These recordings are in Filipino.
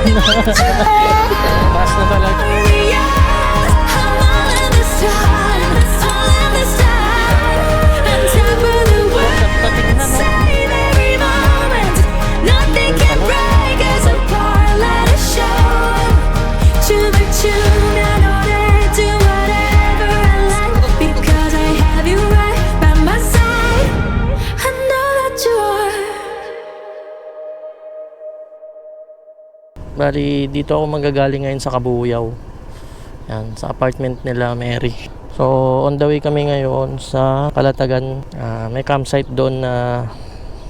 Taas na talaga. Bali, dito ako manggagaling ngayon sa Kabuyaw. Yan, sa apartment nila Mary. So, on the way kami ngayon sa Kalatagan. May campsite doon na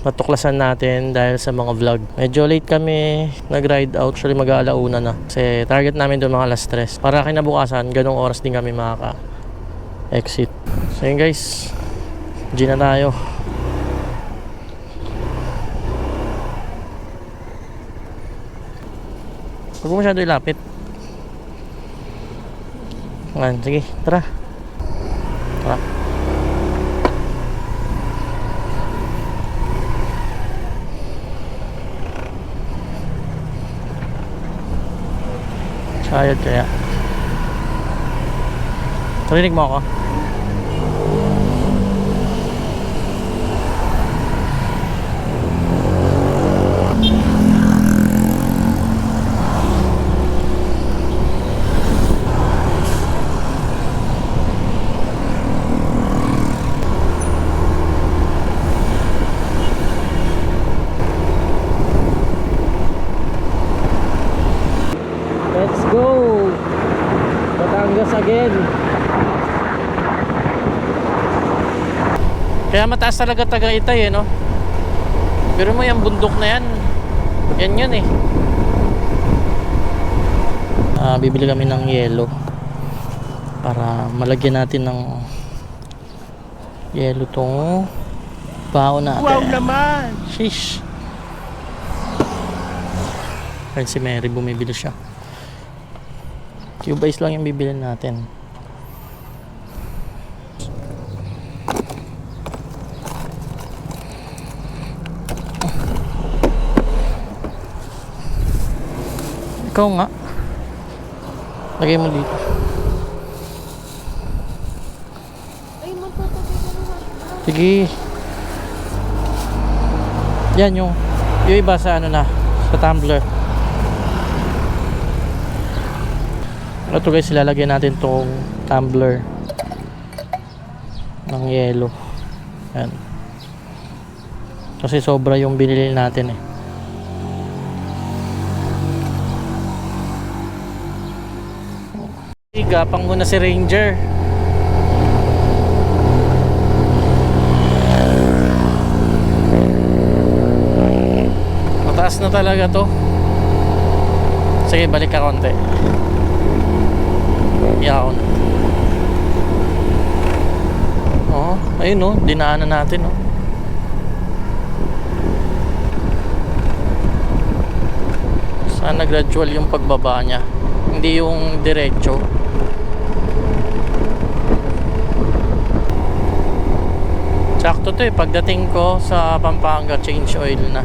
natuklasan natin dahil sa mga vlog. Medyo late kami nag-ride out. Actually, mag-aalauna na. Kasi target namin doon mga alas 3. Para kinabukasan, ganong oras din kami makaka-exit. So yun guys, G na tayo. Huwag mo masyado ilapit. Ngayon, sige, tara. Tara. Sayad kaya. Narinig mo ako? Let's go! Batangas again. Kaya mataas talaga Tagaytay no? Pero mo yung bundok na yan. Yan yun eh. Bibili kami ng yelo para malagyan natin ng yelo tong baon natin. Wow naman! Sheesh! Kaya si Mary bumibili siya. Cube ice lang yung bibilin natin. Ikaw nga. Lagay mo dito. Sige. Yan yung iba sa ano na, sa tumbler. Ito guys, ilalagay natin tong tumbler ng yelo. Yan. Kasi sobra yung binili natin eh. Gapang muna si Ranger. Mataas na talaga to. Sige, balik ka konti. Yaon. Oh, ayun oh, dinaanan natin oh. Sana gradual yung pagbaba niya, hindi yung diretso. Sakto to eh, pagdating ko sa Pampanga change oil na.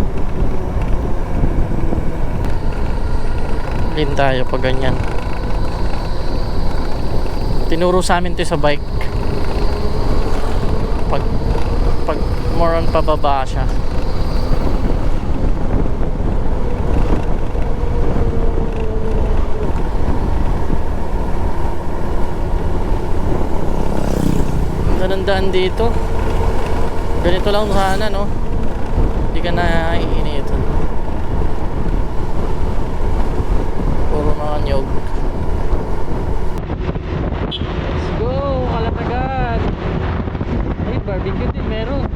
Din tayo pag ganyan. Tinuro sa amin to sa bike. Pag more on pababa siya. Nanandaan dito. Ganito lang sana no. Hindi ka na iinit. Puro mga nyog. Kalatagan. Ay, barbecue din meron.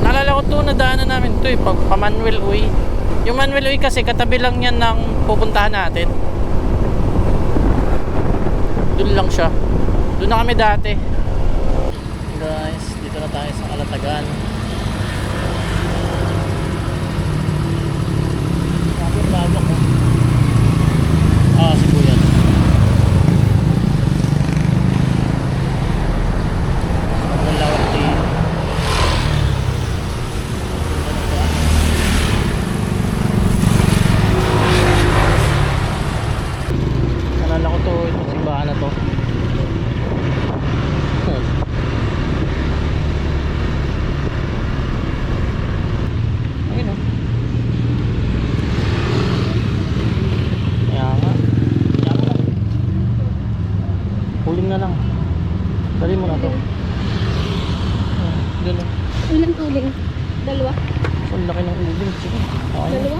Naalala ko ito, nadaanan namin ito eh, pa Manuel Uy. Yung Manuel Uy kasi katabi lang yan ng pupuntahan natin. Doon lang siya. Doon na kami dati. Guys, dito na tayo sa Kalatagan.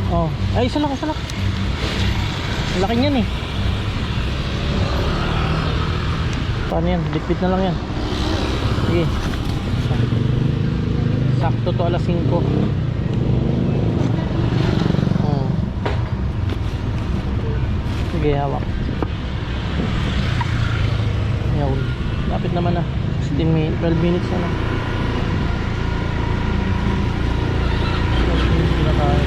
Oh, ay isa lang, isa lang. Laki niyan eh. Paano yan? Bitbit na lang yan. Sige. Sakto to alas 5. Oh. Sige, hawak. Yun. Lapit naman na. 12 minutes na lang. 12 minutes na tayo.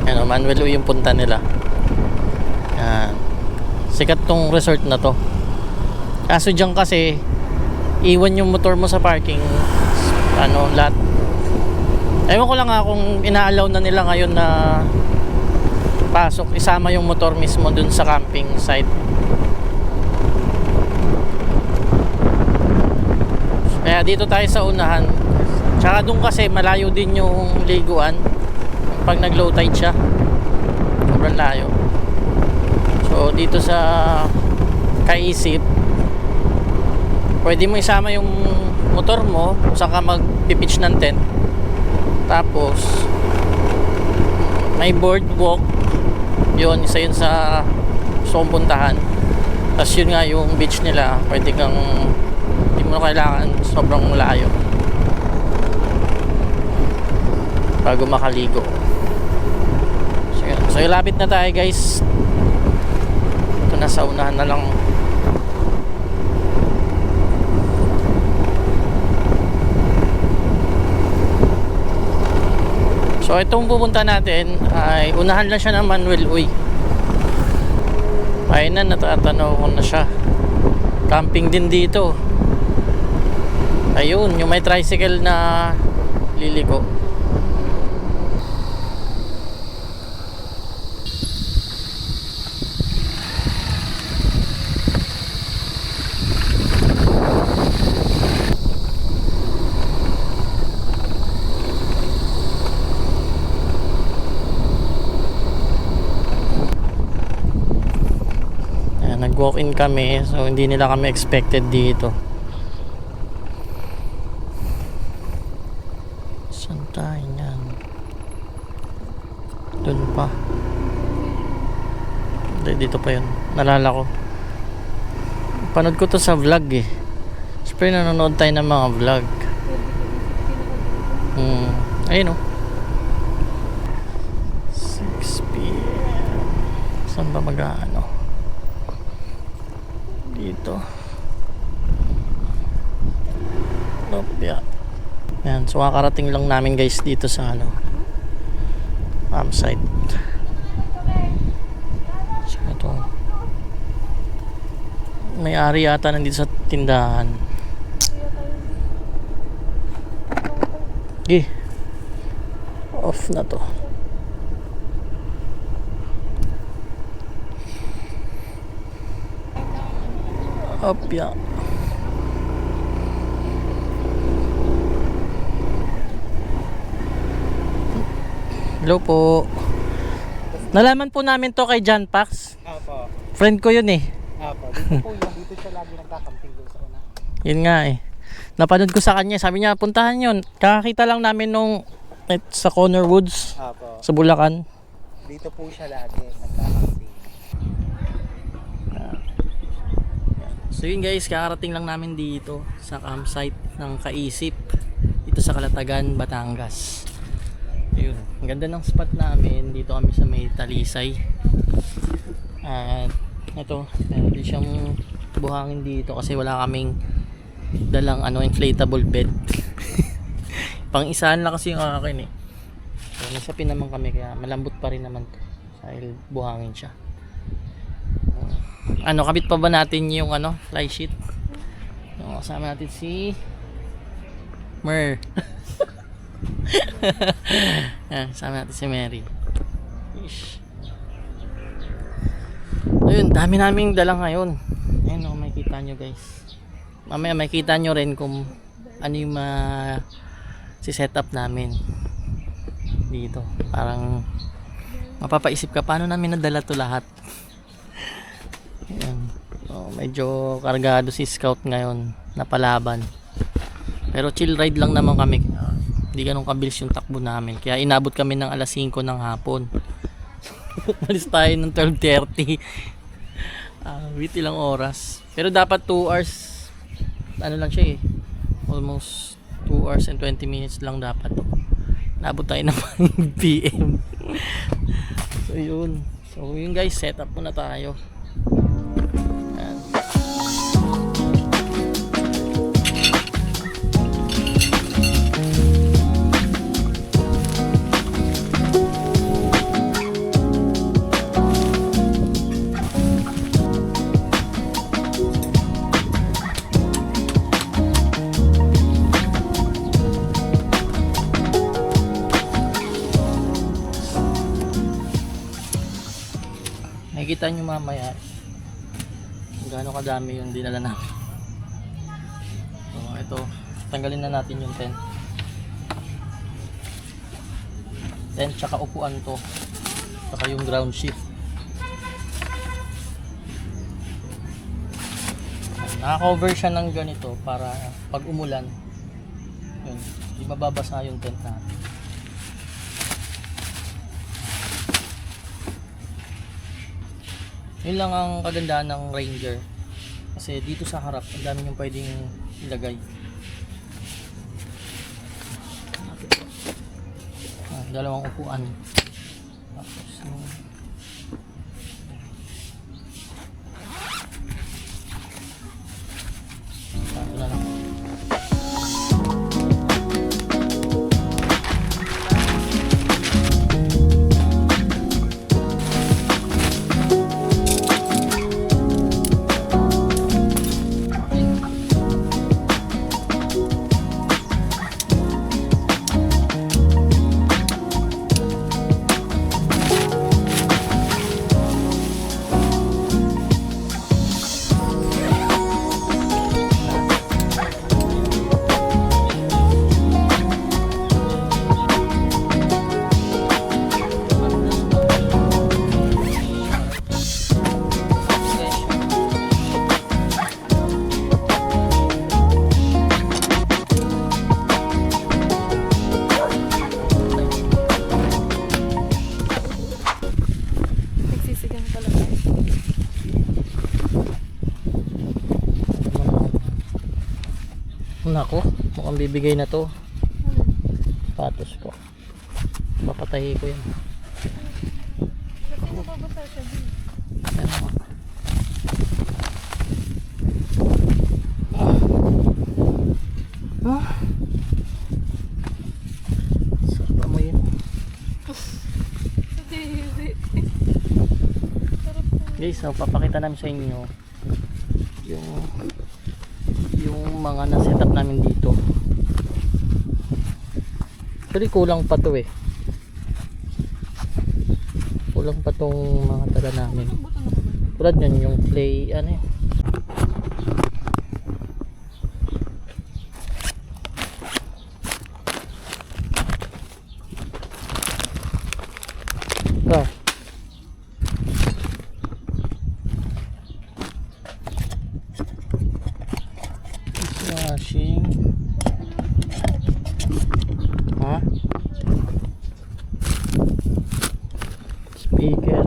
Ano, Manuel yung punta nila. Yan. Sikat tong resort na to. Kaso dyan kasi iwan yung motor mo sa parking, ano, lot. Ewan ko lang kung ina-allow na nila ngayon na pasok, isama yung motor mismo dun sa camping site. Kaya dito tayo sa unahan. Tsaka dun kasi malayo din yung liguan pag nag low tide siya. Sobrang layo. So dito sa Kaisip, pwede mo isama yung motor mo kung saan ka magpipitch ng tent. Tapos may boardwalk, yun, isa yun sa gusto kong puntahan. Tapos yun nga yung beach nila, pwede kang, hindi mo na kailangan sobrang layo bago makaligo. So yun, so ilapit na tayo guys. Ito na sa unahan na lang. So itong pupunta natin ay unahan lang siya ng Manuel Uy. Ayun na, natatanaw ko na siya. Camping din dito. Ayun, yung may tricycle na liliko. Nag-walk-in kami, so hindi nila kami expected dito. Saan tayo yan? Doon pa. Dito pa yun. Nalala ko. Panood ko to sa vlog eh. Siyempre nanonood tayo ng mga vlog. Ayun o. 6 PM. Saan ba mag-ano? Dito. Lopya. Yan, so kakarating lang namin guys dito sa ano, campsite. So ito, may-ari yata nandito sa tindahan. Off na to. Opya. Hello po. Nalaman po namin to kay John Pax. Apo. Friend ko yun eh. Apo. Dito po yun. Dito siya lagi nagkakamping doon sa una. Yun nga eh. Napanood ko sa kanya. Sabi niya, puntahan yun. Kakakita lang namin nung sa Corner Woods. Apo. Sa Bulacan. Dito po siya lagi nagkakamping. So yun guys, kakarating lang namin dito sa campsite ng Kaisip dito sa Calatagan, Batangas. Ayun, ang ganda ng spot namin. Dito kami sa may Talisay. At ito, meron din siyang buhangin dito kasi wala kaming dalang inflatable bed. Pang-isahan lang kasi yung akin eh. So nasapin naman kami kaya malambot pa rin naman to dahil buhangin siya. Kabit pa ba natin yung fly sheet? Yung kasama natin si Mer. Kasama natin si Mary. Ish. Ayun, dami naming dala ngayon. Ayun, makikita nyo guys. Mamaya makikita nyo rin kung ano yung si setup namin dito. Parang mapapaisip ka paano namin nadala to lahat. Ayan. So, medyo kargado si Scout ngayon na palaban. Pero chill ride lang naman kami. Hindi ganun kabilis yung takbo namin. Kaya inabot kami ng alas 5 ng hapon. Malis tayo ng 12:30. With ilang oras. Pero dapat 2 hours. Ano lang siya eh. Almost 2 hours and 20 minutes lang dapat. Nabot tayo ng 5 PM. So yun. So yun guys, set up muna tayo. Ayan. Makikita nyo mamaya kung gaano kadami yung dinala namin. So ito, tanggalin na natin yung tent. Tent tsaka upuan to. Tsaka yung ground sheet. Naka-cover siya ng ganito para pag umulan, yun, di mababasa yung tent natin. Yun lang ang kagandahan ng Ranger. Kasi dito sa harap, ang dami yung pwedeng ilagay. Dalawang upuan. Tapos, ito na lang. Nako, mukhang bibigay na to. Patos ko. Papatahi ko yan. Kasi mababasa siya din. Sarap mo yun. Hindi. Guys, so, papakita namin sa inyo yung mga na-setup namin dito. Actually kulang pa to eh. Kulang pa tong mga tala namin. Tulad yan yung play ano eh. Washing. Speaker.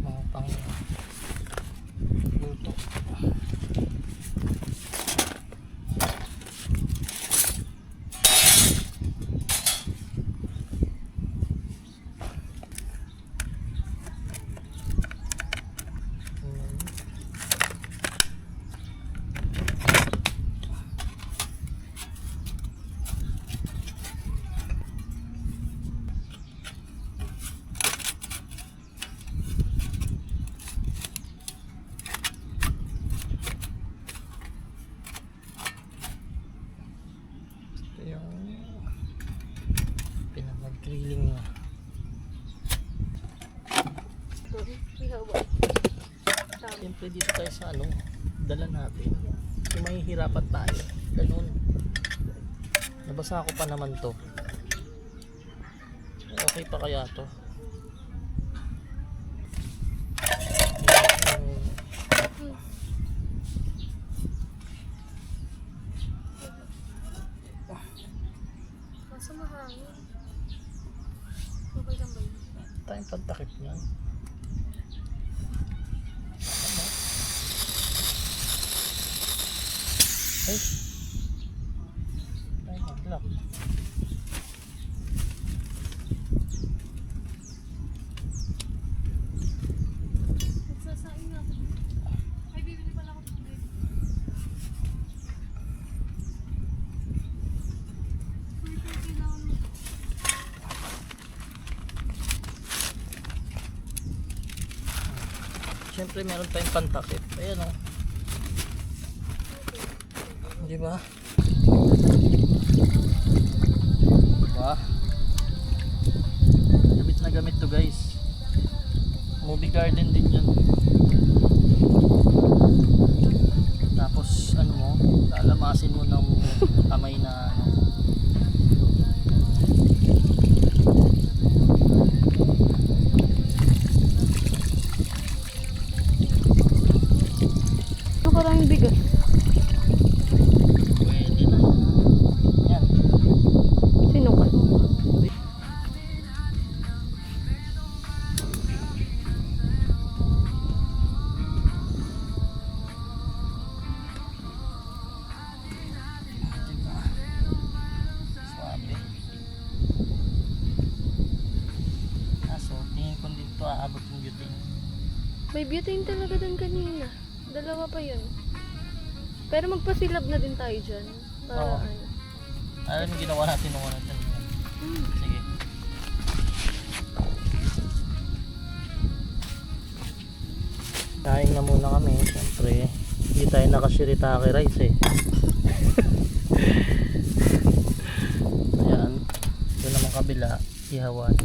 Mga pang luto. Pinag-grilling niya. Siyempre dito tayo sa ano, dala natin. Kung mahihirapan tayo, ganun. Nabasa ko pa naman to. Okay pa kaya to? Kaso mahangin. Okay lang ba yun? Tayong pagtakip niyan. Ay! Ay, nag-lock. Nagsasaing nga ako. Ay, bibili pala ako tubig. Uy, kailangan mo. Siyempre meron tayong pantakip. Ayan o. Di ba? Diba? Gamit na gamit to guys. Movie garden din yan. Tapos ano mo, lalamasin mo ng kamay na ano. Maraming bigas. Pwede na. Yan. Sino ka? Diba? Swabe. Kaso, tingin ko dito aabot yung butane. May butane talaga doon kanina. Dalawa pa yun. Pero magpasilab na din tayo dyan. Para Oo. ano. Alam mo ginawa natin nung ano dyan. Sige. Kain na muna kami. Siyempre, hindi tayo nakashiritake rice eh. Ayan. Ito naman kabila. Ihawan.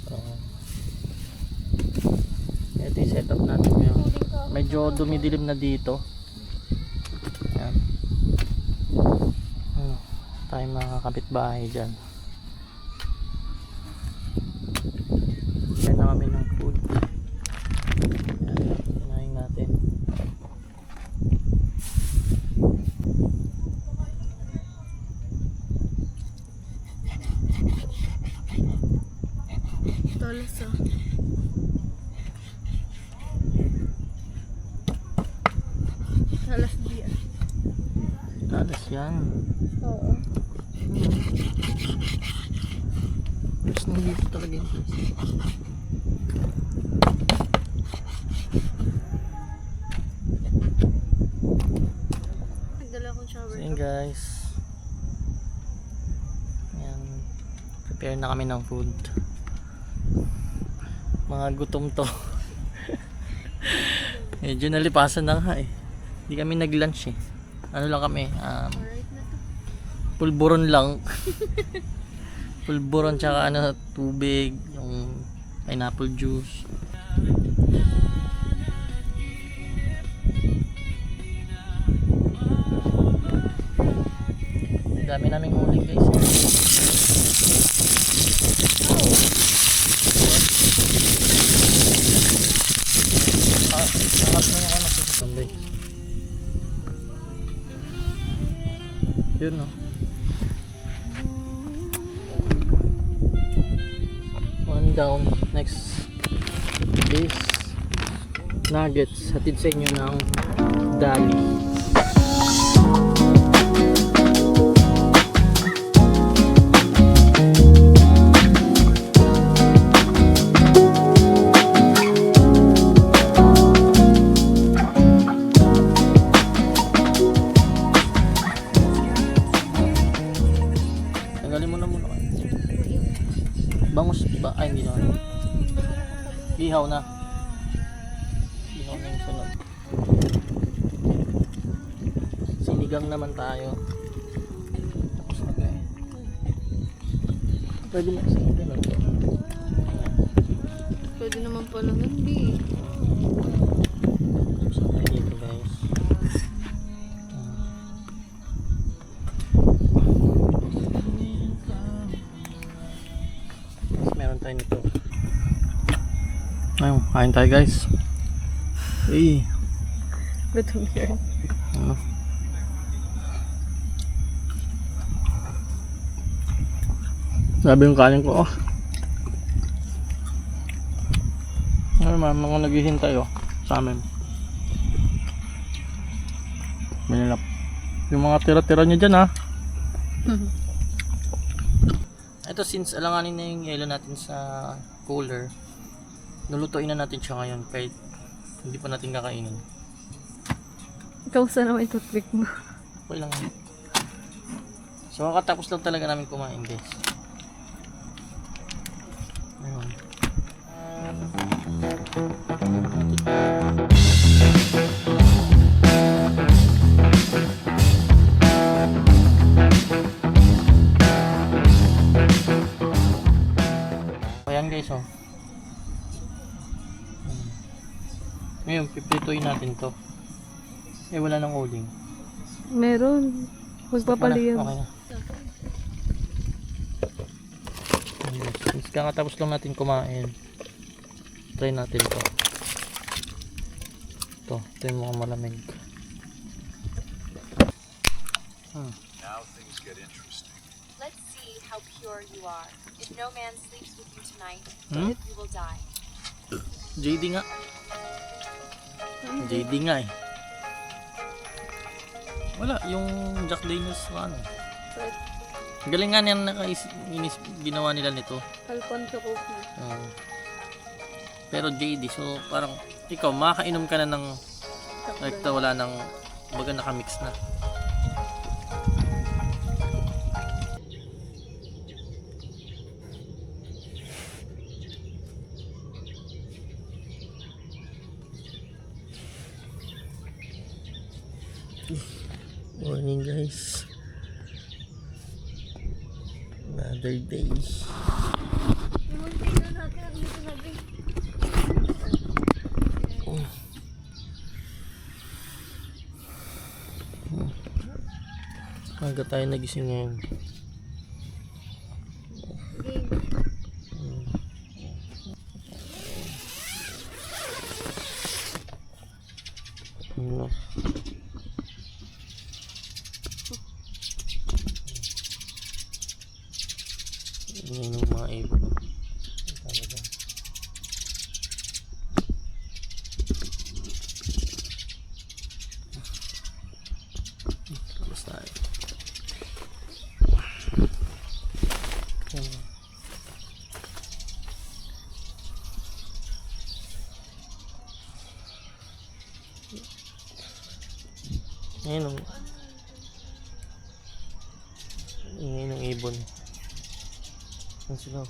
So, ito yung setup natin ngayon. Medyo dumidilim na dito. Ayan. Ano, tayo mga kapitbahay dyan. Yan na kami ng food. Ayan, kumain natin. Talas ah. Talas biya. Talas yan. Oo. Mas nandito talaga yung place. Nagdala akong shower. So yun guys. Yan. Prepare na kami ng food. Mga gutom to. Medyo nalipasan na nga eh. Hindi kami nag-lunch eh. Ano lang kami, Alright na to. pulburon lang. Pulburon tsaka ano, tubig, yung pineapple juice. Ang dami naming huli guys. Angat mo yung anak sa tambay. Yun no. One down. Next is nuggets. Hatid sa inyo ng Dali. Tanggalin mo na muna kayo. Bangus ba? Ay, hindi naman. Ihaw na. Ihaw na yung sunod. Sinigang naman tayo. Tapos na kayo. Pwede mo sinigang na ito. Pwede naman pala hindi. Tapos na tayo dito guys. Ayun, kain tayo guys. Gutom yun. Ano? Grabe yung kanin ko. Ayun, mga naghihintay sa amin. Manilap. Yung mga tira-tira nyo dyan Ito, since alanganin na yung yelo natin sa cooler, nulutuin na natin siya ngayon kahit hindi pa natin kakainin. Ikaw sana may toothpick mo. Okay lang. So kakatapos lang talaga namin kumain guys. Ayun. Ayan guys Ngayon pipituin natin to. Wala nang uling. Meron. Magpapaliyam. Okay na. Since kakatapos lang natin kumain, try natin to. Ito yung mga malamig. Now things get interesting. Let's see how pure you are. If no man sleeps with you tonight, you will die. JD nga. JD nga Wala, yung Jack Daniels galing nga niyan ginawa nila nito. Alfonso Coke na. Pero JD, so parang ikaw makakainom ka na ng like wala nang baga nakamix na. Morning guys, another day. Aga tayo nagising ngayon. Ano? Yan yung mga ibon. Tapos tayo. Ngayon yung ibon. Ano sila?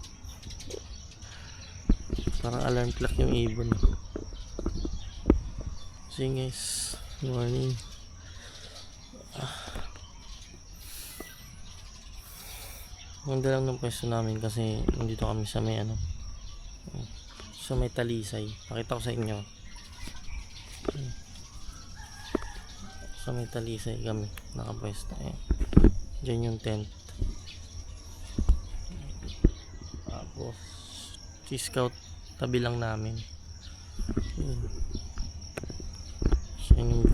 Parang alarm clock yung ibon. So guys, morning. Ganda lang ng pwesto namin kasi nandito kami sa may sa may talisay. Pakita ko sa inyo. Sa may talisay kami nakapwesto. Diyan yung tent. Tapos Scout tabi lang namin. Yun. So, yun yung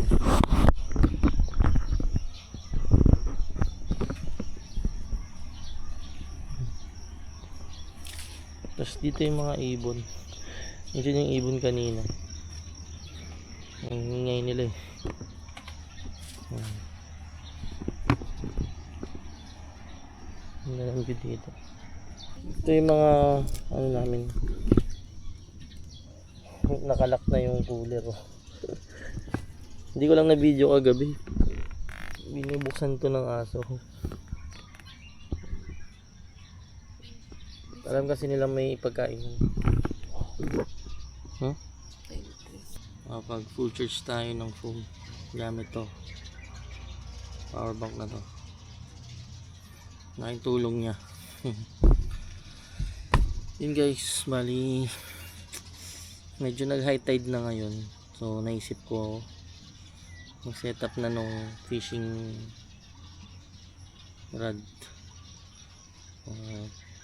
tapos dito yung mga ibon. Ito yung ibon kanina. Ang ingay nila Ang lalambid dito. Ito yung mga namin. Nakalak na yung cooler. Hindi ko lang na video kagabi. Binubuksan to ng aso. Alam kasi nila may pagkain. Pag full charge tayo ng phone, gamit to. Power bank na to. Laking tulong niya. Yun guys, bali medyo nag high tide na ngayon. So naisip ko mag setup na nung fishing rod.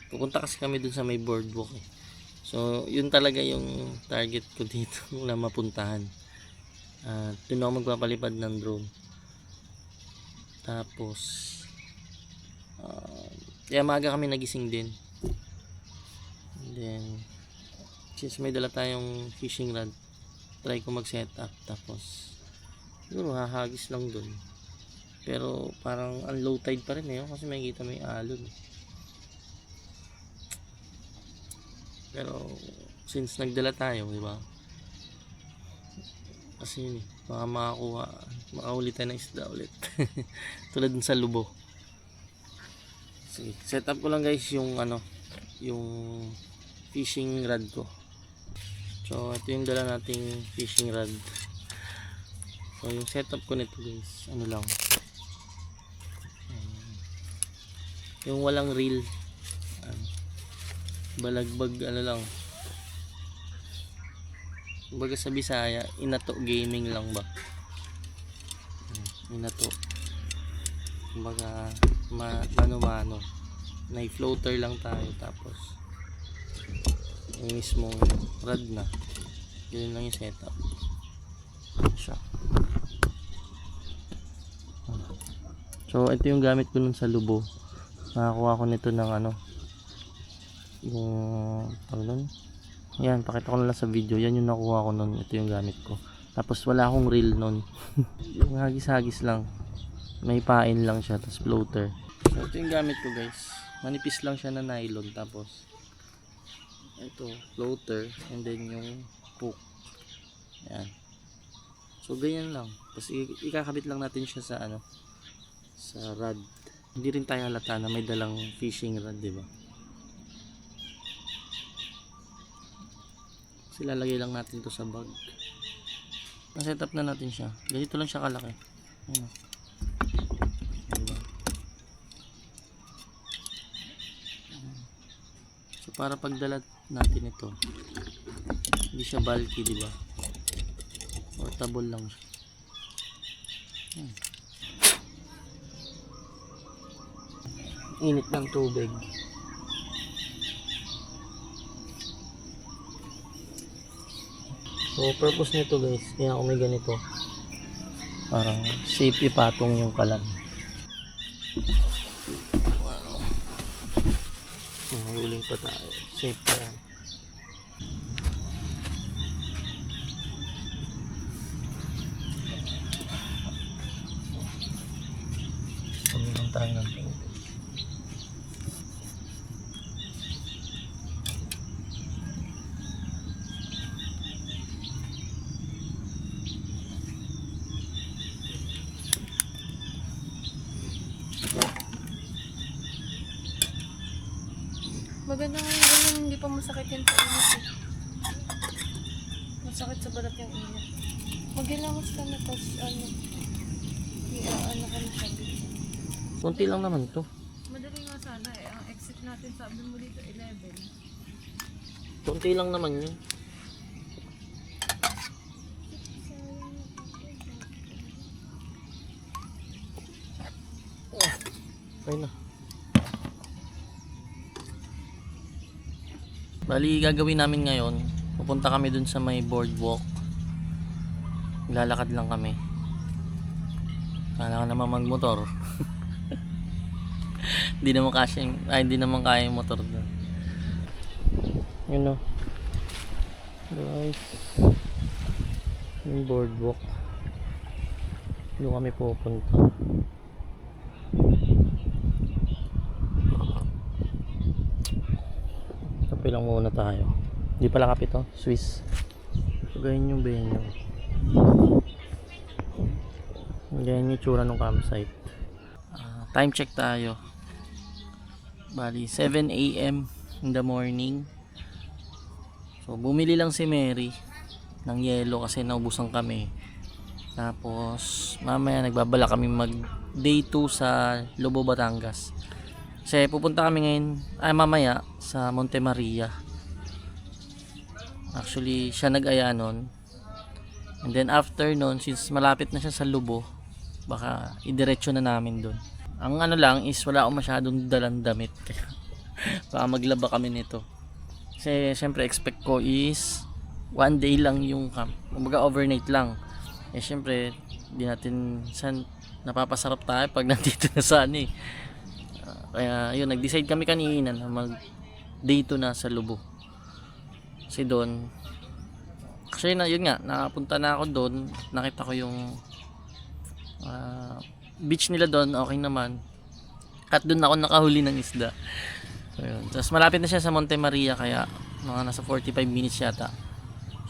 Pupunta kasi kami dun sa may boardwalk So yun talaga yung target ko dito na mapuntahan. Doon ako magpapalipad ng drone. Tapos kaya maaga kami nagising din. And then since may dala tayong fishing rod, try ko mag set up. Tapos siguro hahagis lang dun, pero parang ang low tide pa rin kasi makikita mo yung alon. Pero since nagdala tayo, di ba, kasi yun baka makahuli tayo ng isda ulit. Tulad dun sa Lubo. Sige, set up ko lang guys yung yung fishing rod ko. So ito yung dala nating fishing rod. So yung setup ko nito guys, lang yung walang reel, balagbag lang, kumbaga sa Bisaya, inato gaming lang ba, inato, kumbaga mano-mano, floater lang tayo, tapos yung mismong rod na, yun lang yung setup siya. So ito yung gamit ko nun sa Lubo. Nakakuha ko nito ng yung yan, pakita ko na lang sa video. Yan yung nakuha ko nun. Ito yung gamit ko. Tapos wala akong reel nun. Yung hagis-hagis lang, may pain lang siya, tapos floater. So ito yung gamit ko guys, manipis lang siya na nylon. Tapos ito floater, and then yung hook. Yan. So ganyan lang. Tapos ikakabit lang natin siya sa sa rod. Hindi rin tayo halata na may dalang fishing rod, di ba? Kasi lalagay lang natin to sa bag. Na-set up na natin siya. Ganito lang siya kalaki. Ayan. Diba? So para pagdala natin ito, hindi siya bulky, di ba? Portable lang siya. Init ng tubig. So purpose nito guys, kaya ako may ganito, parang safe ipatong yung kalan. Huling pa tayo, safe pa yan. Pagbilang tayo ng tubig. Maganda nga yung ganyan, hindi pa masakit yan sa init eh. Masakit sa balat yung init. Magilangos ka na, tapos ka na siya. Kunti lang naman to. Madali nga sana eh. Ang exit natin, sabi mo dito 11. Kunti lang naman yun. Okay na. Bali, gagawin namin ngayon, pupunta kami dun sa may boardwalk. Lalakad lang kami. Kailangan naman magmotor. Hindi naman kaya yung motor doon. Yun o. Guys, yung boardwalk. Doon kami pupunta. Kape lang muna tayo. Hindi pala kape to, Swiss. So ganyan yung venue. Ganyan yung tsura ng campsite. Time check tayo. Bali 7 AM in the morning. So bumili lang si Mary ng yelo kasi naubusan kami. Tapos mamaya nagbabala kami mag day 2 sa Lobo, Batangas. Kasi pupunta kami ngayon mamaya sa Monte Maria. Actually siya nag-aya nun. And then after nun, since malapit na siya sa Lobo, baka idiretso na namin dun. Ang lang is wala akong masyadong dalang damit. Baka maglaba kami nito. Kasi syempre expect ko is one day lang yung camp. Kumbaga overnight lang. Eh syempre, di natin napapasarap tayo pag nandito na sa ano eh. Kaya yun, nag-decide kami kanina na mag day 2 na sa Lubo. Kasi doon, kasi na yun nga, nakapunta na ako doon, nakita ko yung beach nila doon, okay naman. At doon ako nakahuli ng isda. So, yun. Tapos malapit na siya sa Monte Maria, kaya mga nasa 45 minutes yata.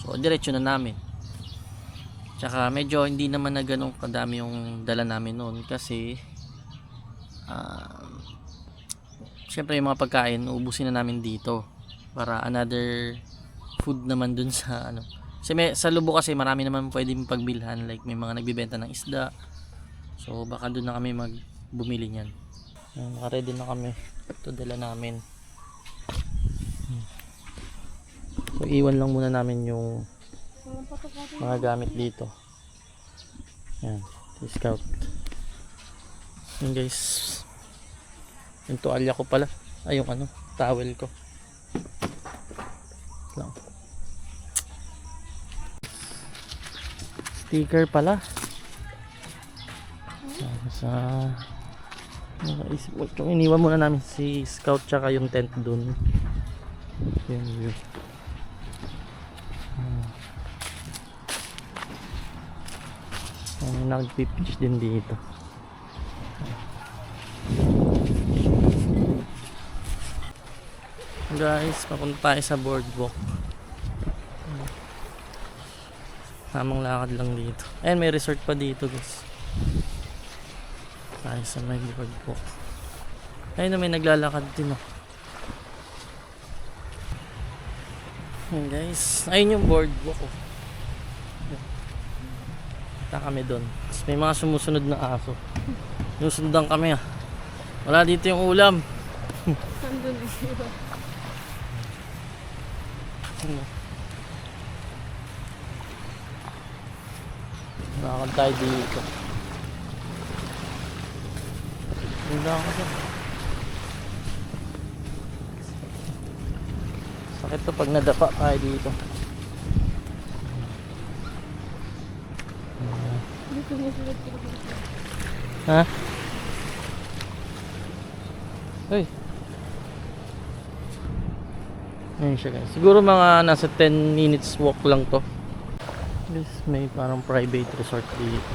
So diretso na namin. Tsaka medyo hindi naman na ganun kadami yung dala namin noon kasi syempre yung mga pagkain uubusin na namin dito para another food naman dun sa ano. Kasi sa Lubo kasi marami naman pwedeng pagbilhan, like may mga nagbibenta ng isda. So baka doon na kami bumili niyan. Naka-ready na kami. Ito dala namin. So iwan lang muna namin yung mga gamit dito. Yan, scout. Yan guys. Yung tuwalya ko pala. Ay yung ano, towel ko. Lang. Sticker pala. Sa iniwan muna namin si Scout tsaka yung tent dun. Yan yun. Nagpipitch din dito. Guys, papunta tayo sa boardwalk. Tamang lakad lang dito. Ayan, may resort pa dito guys. Tayo sa may boardwalk. Ayun na, may naglalakad din oh. Ayan guys, ayun yung boardwalk oh. Punta kami doon. May mga sumusunod na aso. Sinusundan kami ah. Wala dito yung ulam. Nandun na sila. Nakakad tayo dito. Hindi ako dyan. Sakit to pag nadapa tayo dito. Ha? Uy. Ayun siya guys. Siguro mga nasa 10 minutes walk lang to. Guys, may parang private resort dito.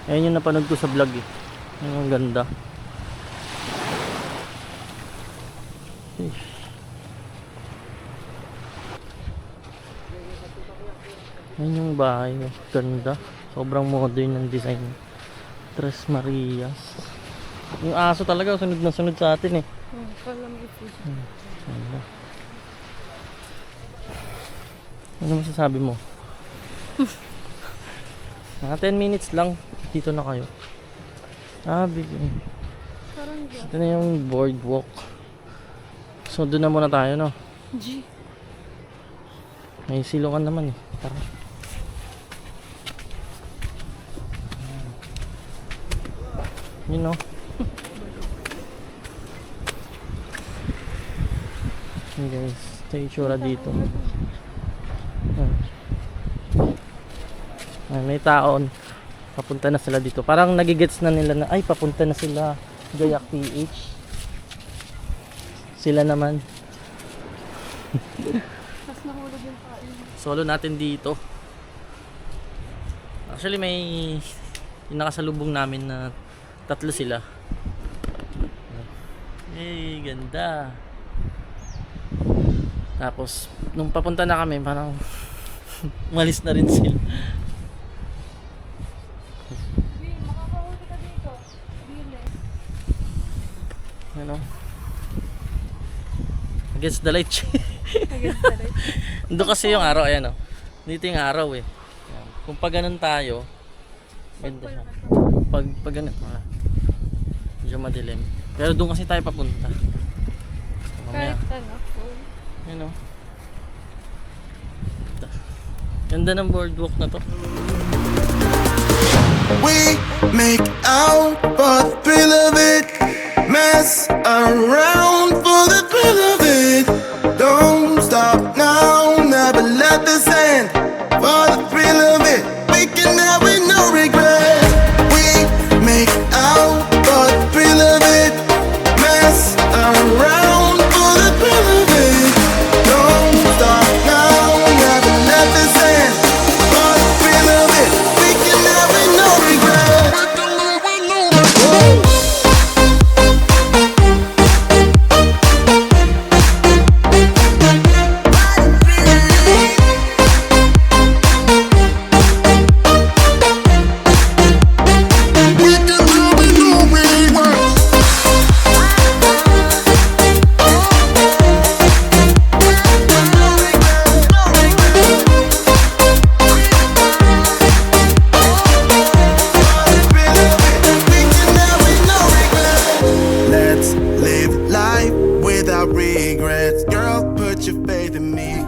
Ayun yung napanood ko sa vlog eh. Ayun, ang ganda. Fish. Ayun yung bahay. Ganda. Sobrang modern ng design. Tres Marias. Yung aso talaga sunod na sunod sa atin eh. Ano masasabi mo? Mga 10 minutes lang dito na kayo. Bigyan. Ito na yung boardwalk. So doon na muna tayo no. G. May silungan naman eh. Tara. You know. Hey guys, ito yung itsura dito. May taon. Papunta na sila dito. Parang nagigets na nila na ay papunta na sila Gayak PH. Sila naman. Mas nahulog yung kain. Solo natin dito. Actually may yung nakasalubong namin na tatlo sila. Eh, ganda. Tapos nung papunta na kami parang umalis na rin sila. Makakahuli ka dito. Bilis. Ano? Against the light. Against the light. Doon kasi yung araw, ayan oh. Dito yung araw eh. Ayan. Kung pag ganun tayo, ganda siya. Pag ganun, medyo madilim. Pero doon kasi tayo papunta. Mamaya. Kahit ano. Ayan oh. Ganda ng boardwalk na to. We make out for the thrill of it, mess around for the thrill of it. Don't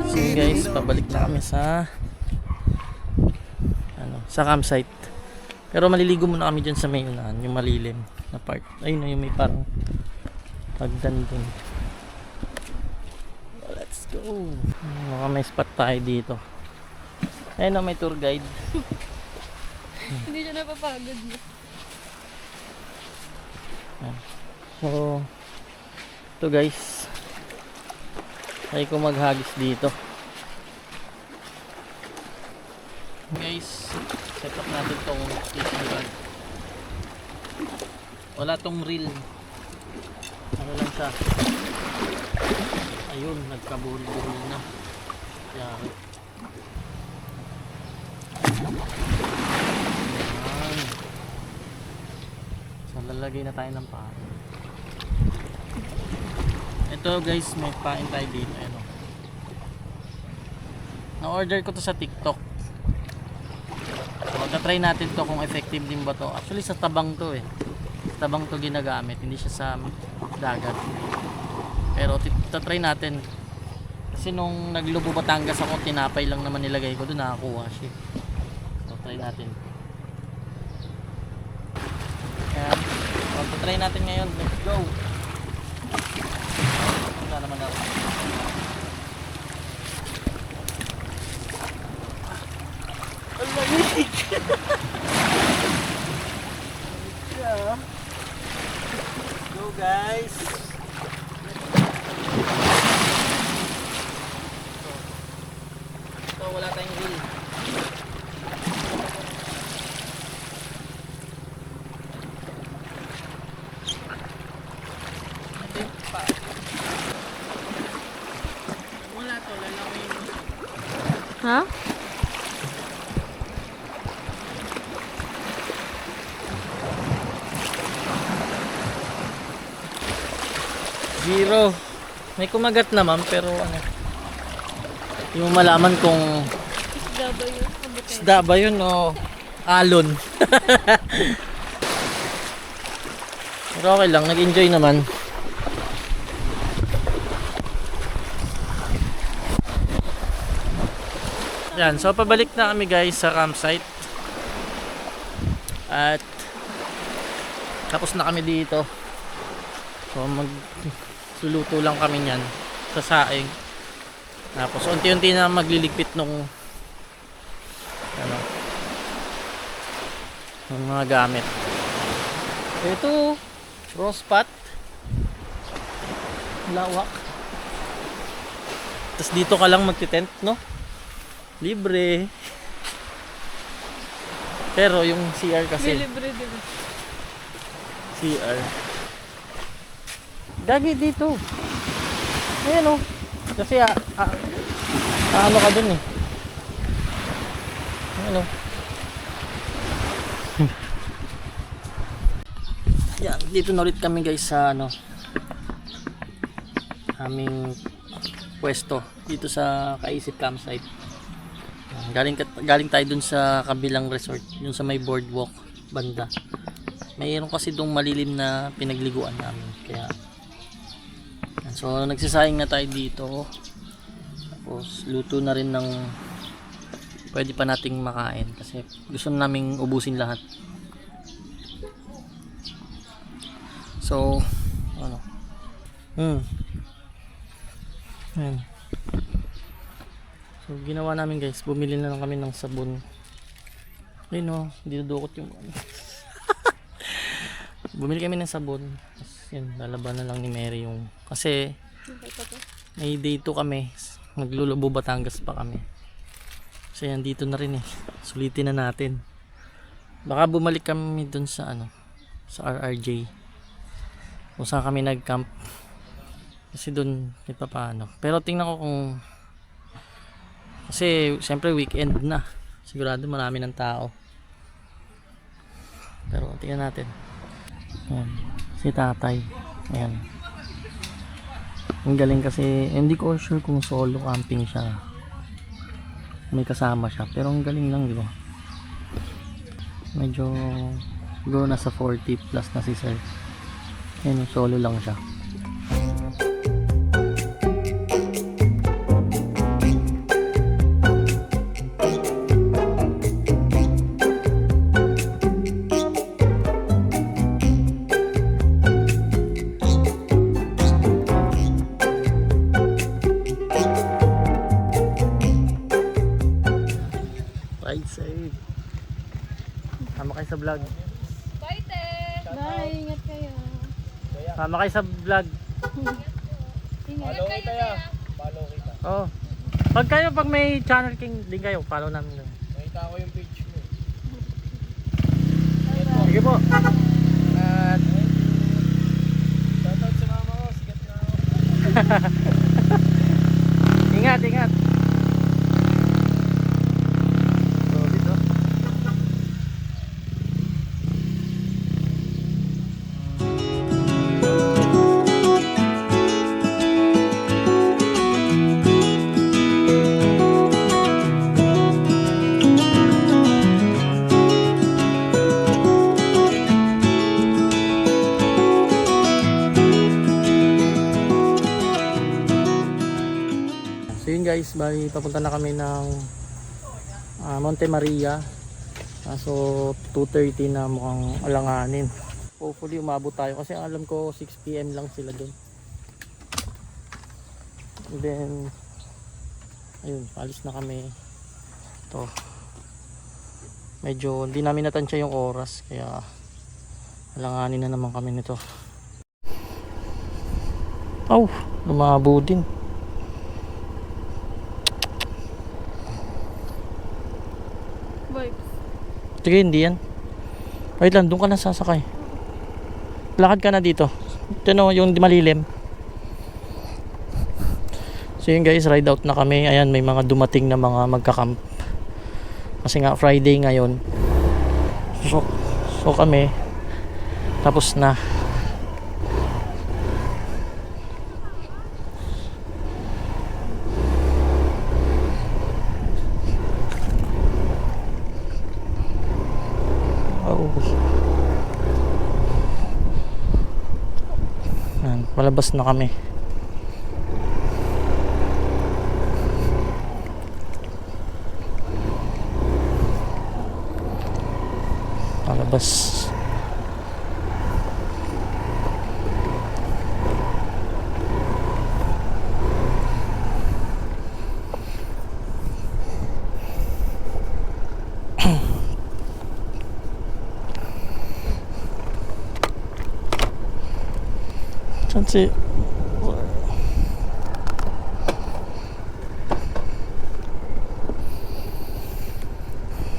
So guys, pabalik na kami sa sa campsite. Pero maliligo muna kami dyan sa may unahan, yung malilim na part. Ayun na yung may parang pagdan dun. Let's go. Baka may spot tayo dito. Ayun na, may tour guide. Hindi siya napapagod na. So, ito guys. Try ko maghagis dito. Guys, set up natin tong fishing rod. Wala tong reel. Ano lang siya. Ayun, nagkabuhol-buhol na. Yari. Ayan. So, lalagay na tayo ng pain. Ito guys, may pain tayo dito. Ayan, na-order ko to sa TikTok. So, try natin to kung effective din ba to. Actually, sa tabang to eh. Sa tabang to ginagamit. Hindi siya sa dagat. Pero try natin. Kasi nung naglubo Batangas ako, tinapay lang naman nilagay ko doon, nakakuha siya. So try natin. Ayan. So try natin ngayon. Let's go. Wala naman ako. Ang lamig! Yeah. Go guys! So wala tayong reel. Wala to, lalawin. Ha? Zero. May kumagat naman pero ano. Hindi mo malaman kung Isda ba yun? Kabutay. isda ba yun o alon. Pero okay lang, nag-enjoy naman. Yan, so pabalik na kami guys sa campsite. At tapos na kami dito. So magluluto lang kami niyan sa saing. Tapos unti-unti na magliligpit nung ano, ng mga gamit. Ito, rose pot. Lawak. Tapos dito ka lang magti-tent, no? Libre. Pero yung CR kasi Libre, diba? CR. Gagi dito. Ayan o. Kasi ano ka dun eh. Ayan o. Yan, dito na ulit kami guys sa ano, aming pwesto dito sa Kaisip Campsite. Galing tayo dun sa kabilang resort, yung sa may boardwalk banda. Mayroon kasi dong malilim na pinagliguan namin. Kaya so nagsisayang na tayo dito. Tapos luto na rin ng pwede pa nating makain kasi gusto naming ubusin lahat. So ano, ayan. So ginawa namin guys, bumili na lang kami ng sabon. Ayun o, dinudukot yung bumili kami ng sabon. Tapos yun, lalaban na lang ni Mary yung kasi may day 2 kami, naglulubo Batangas pa kami. So yan, dito na rin eh, sulitin na natin. Baka bumalik kami dun sa ano, sa RRJ kung saan kami nag-camp kasi dun paano. Pero tingnan ko kung kasi siyempre weekend na, sigurado marami ng tao. Pero tingnan natin. Ayan, si tatay. Ayan. Ang galing kasi, hindi ko sure kung solo camping siya. May kasama siya. Pero ang galing lang, di ba? Medyo siguro nasa 40 plus na si sir. Ayan, solo lang siya. Ride safe. Tama kayo sa vlog. Bye, ingat kayo. Tama kayo sa vlog. Ingat kayo. Oo. Pag may channel king din kayo, follow namin doon. Nakita ko yung page mo. Sige po. At shoutout sa mama ko, sikat na ako. Ingat, ingat. So, dito. So yun guys, bali papunta na kami ng Monte Maria. So 2:30 na, mukhang alanganin. Hopefully umabot tayo kasi ang alam ko 6 PM lang sila doon. And then ayun, alis na kami. To. Medyo hindi namin natansya yung oras kaya alanganin na naman kami nito. Oh, lumabo din. Vibes. Sige, hindi yan. Wait lang, doon ka na sasakay. Lakad ka na dito. Ito no, yung malilim. So yun guys, ride out na kami. Ayan, may mga dumating na mga magkakamp. Kasi nga Friday ngayon. So kami tapos na. Ayan, palabas na kami. Palabas. Si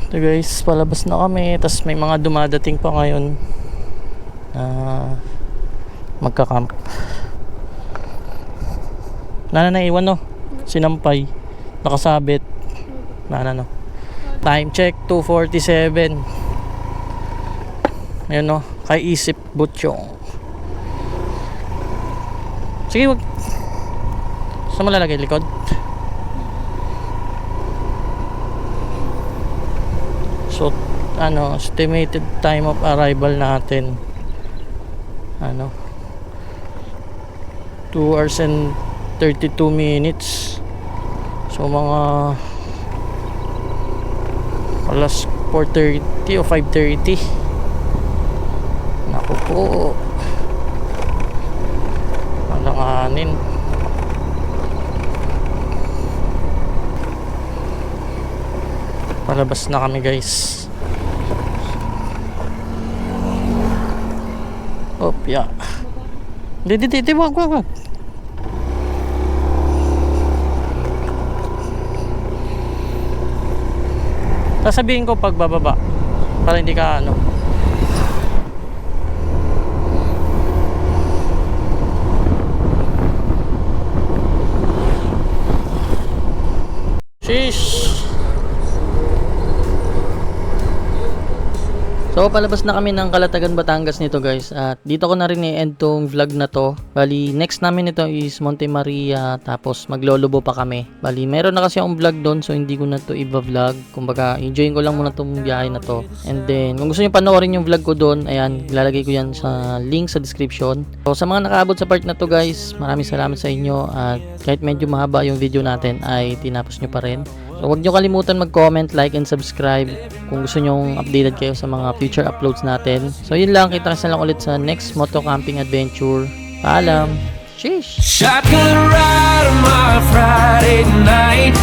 ito guys, palabas na kami. Tapos may mga dumadating pa ngayon na magkakamp. Nana naiwan no, sinampay, nakasabit. Nana no. Time check 2:47. Ayun no, kay Isip Butchong. Sige, wag. Saan mo lalagay? Likod? So, estimated time of arrival natin. 2 hours and 32 minutes. So, mga alas 4:30 o 5:30. Naku po. Alanganin. Palabas na kami guys. Opya. Di wag. Sasabihin ko pag bababa para hindi ka Sheesh. So palabas na kami ng Calatagan, Batangas nito guys. At dito ko na rin i-end tong vlog na to. Bali next namin ito is Monte Maria. Tapos maglolobo pa kami. Bali meron na kasi akong vlog doon, so hindi ko na to iba-vlog. Kumbaga enjoyin ko lang muna tong biyahe na to. And then kung gusto niyo panoorin yung vlog ko doon, ayan, ilalagay ko yan sa link sa description. So sa mga nakaabot sa part na to guys, maraming salamat sa inyo. At kahit medyo mahaba yung video natin ay tinapos nyo pa rin. So huwag nyo kalimutan mag-comment, like, and subscribe kung gusto nyong updated kayo sa mga future uploads natin. So yun lang, kita kasi lang ulit sa next moto camping adventure. Paalam! Sheesh! Shotgun ride on my Friday night.